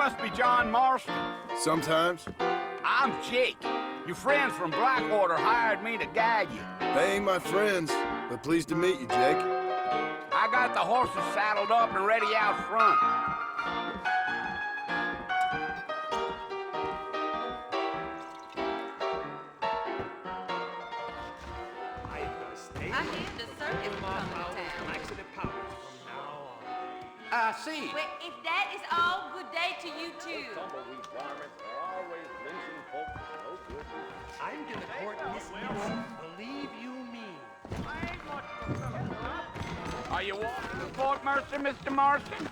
must be John Marston. Sometimes. I'm Jake. Your friends from Blackwater hired me to guide you. They ain't my friends, but pleased to meet you, Jake. I got the horses saddled up and ready out front. I hear the circus coming to town. Accident powers from now on. I see. Well, if that is all, good day to you too. Tumbleweed varmints are always lynching folks for no good reason. I'm gonna court Miss Nixon. Believe you me. Are you walking the fort, Mercer, Mr. Marston?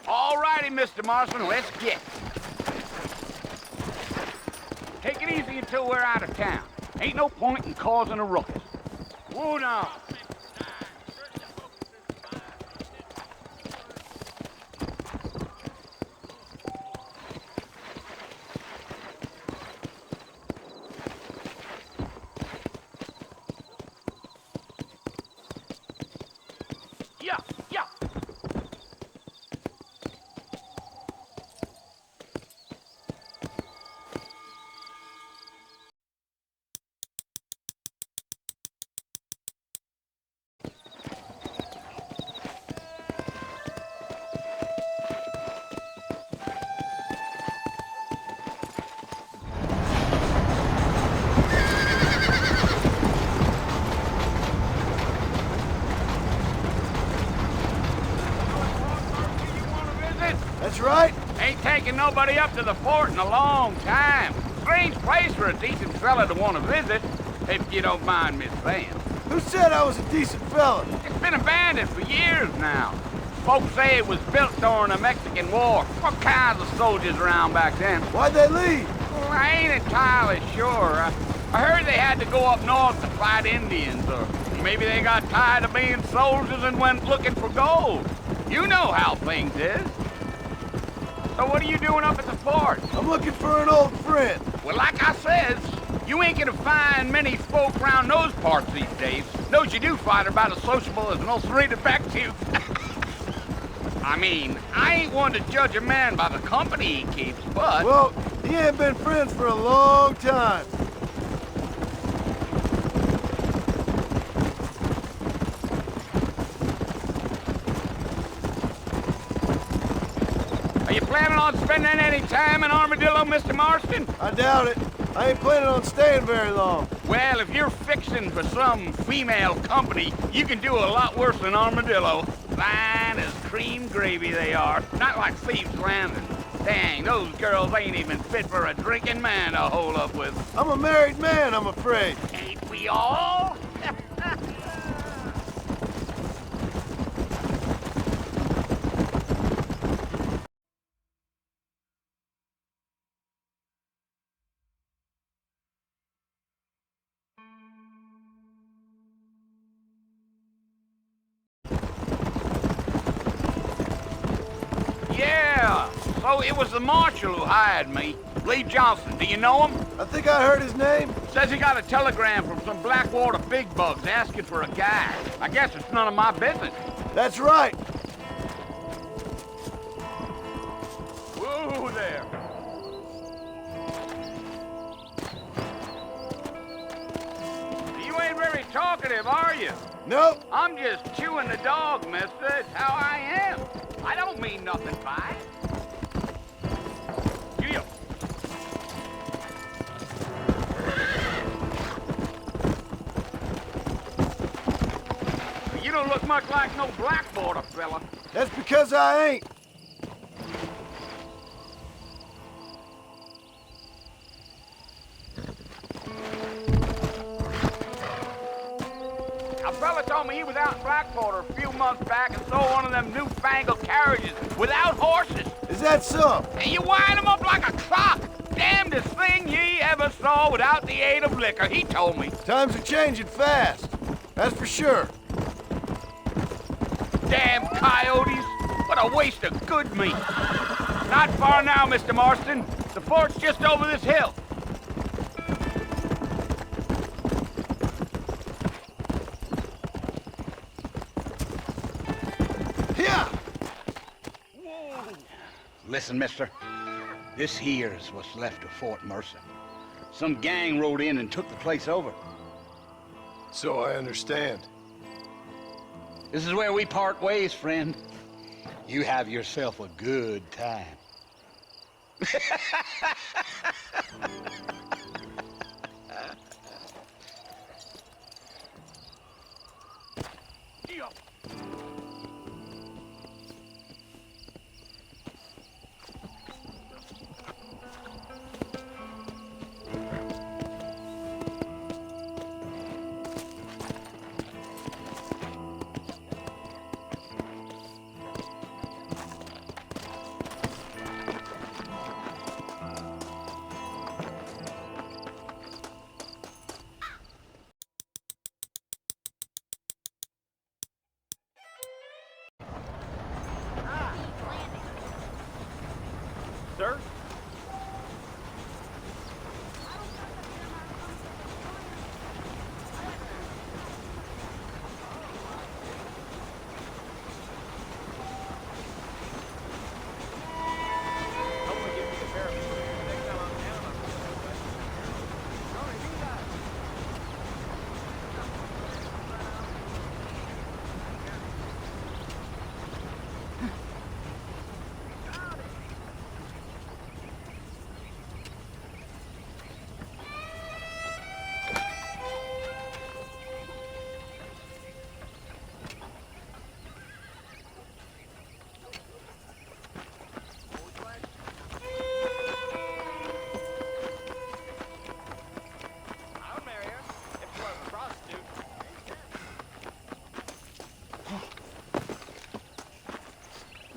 All righty, Mr. Marston, let's get. Take it easy until we're out of town. Ain't no point in causing a ruckus. Woo now. Yeah, yeah. That's right. Ain't taking nobody up to the fort in a long time. Strange place for a decent fella to want to visit, if you don't mind me saying. Who said I was a decent fella? It's been abandoned for years now. Folks say it was built during the Mexican War. What kinds of soldiers around back then? Why'd they leave? Well, I ain't entirely sure. I heard they had to go up north to fight Indians, or maybe they got tired of being soldiers and went looking for gold. You know how things is. So what are you doing up at the fort? I'm looking for an old friend. Well, like I says, you ain't gonna find many folk around those parts these days. Those you do find are about as sociable as an ulcerated back tooth. I mean, I ain't one to judge a man by the company he keeps, but... Well, he ain't been friends for a long time. Are you planning on spending any time in Armadillo, Mr. Marston? I doubt it. I ain't planning on staying very long. Well, if you're fixing for some female company, you can do a lot worse than Armadillo. Fine as cream gravy they are. Not like Thieves' Landing. Dang, those girls ain't even fit for a drinking man to hole up with. I'm a married man, I'm afraid. Ain't we all? Yeah, so it was the marshal who hired me. Lee Johnson, do you know him? I think I heard his name. Says he got a telegram from some Blackwater big bugs asking for a guy. I guess it's none of my business. That's right. Whoa there. You ain't very talkative, are you? Nope. I'm just chewing the dog, mister. It's how I am. I don't mean nothing by it. Yeah. You don't look much like no Blackwater fella. That's because I ain't. A fella told me he was out in Blackwater a few months back and saw one of them newfangled carriages without horses. Is that so? And you wind them up like a clock. Damnedest thing ye ever saw without the aid of liquor, he told me. Times are changing fast. That's for sure. Damn coyotes. What a waste of good meat. Not far now, Mr. Marston. The fort's just over this hill. Listen, mister. This here's what's left of Fort Mercer. Some gang rode in and took the place over. So I understand. This is where we part ways, friend. You have yourself a good time. Sir?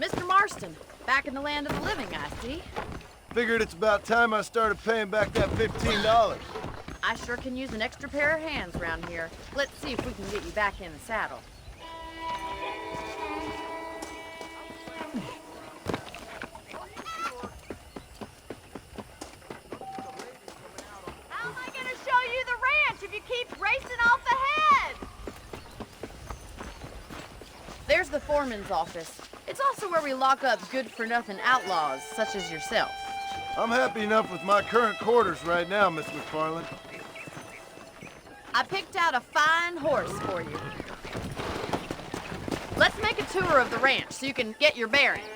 Mr. Marston, back in the land of the living, I see. Figured it's about time I started paying back that $15. I sure can use an extra pair of hands around here. Let's see if we can get you back in the saddle. How am I gonna show you the ranch if you keep racing off ahead? There's the foreman's office. It's also where we lock up good-for-nothing outlaws, such as yourself. I'm happy enough with my current quarters right now, Miss McFarland. I picked out a fine horse for you. Let's make a tour of the ranch so you can get your bearings.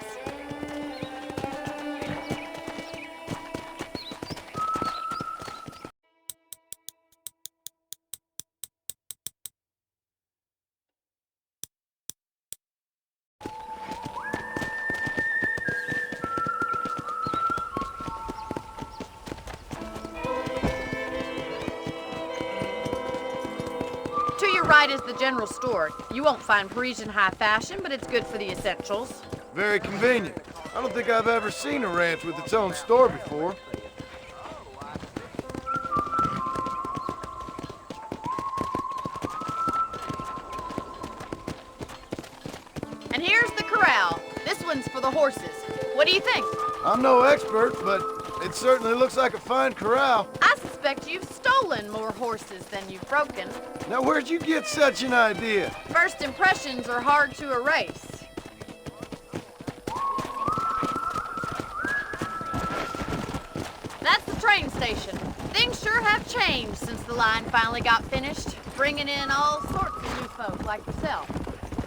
To your right is the general store. You won't find Parisian high fashion, but it's good for the essentials. Very convenient. I don't think I've ever seen a ranch with its own store before. And here's the corral. This one's for the horses. What do you think? I'm no expert, but it certainly looks like a fine corral. I suspect you've stolen more horses than you've broken. Now, where'd you get such an idea? First impressions are hard to erase. That's the train station. Things sure have changed since the line finally got finished, bringing in all sorts of new folk like yourself.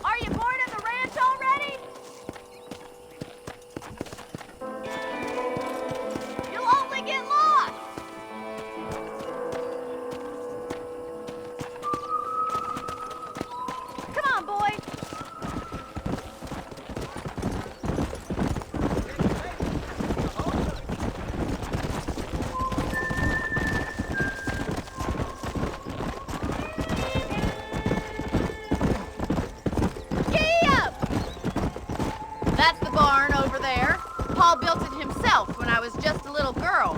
Are you bored of the ranch already? You'll only get lost. Come on, boy. Giddy up! That's the barn over there. Paul built it himself when I was just a little girl.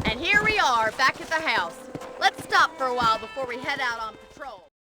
And here we are, back at the house. Let's stop for a while before we head out on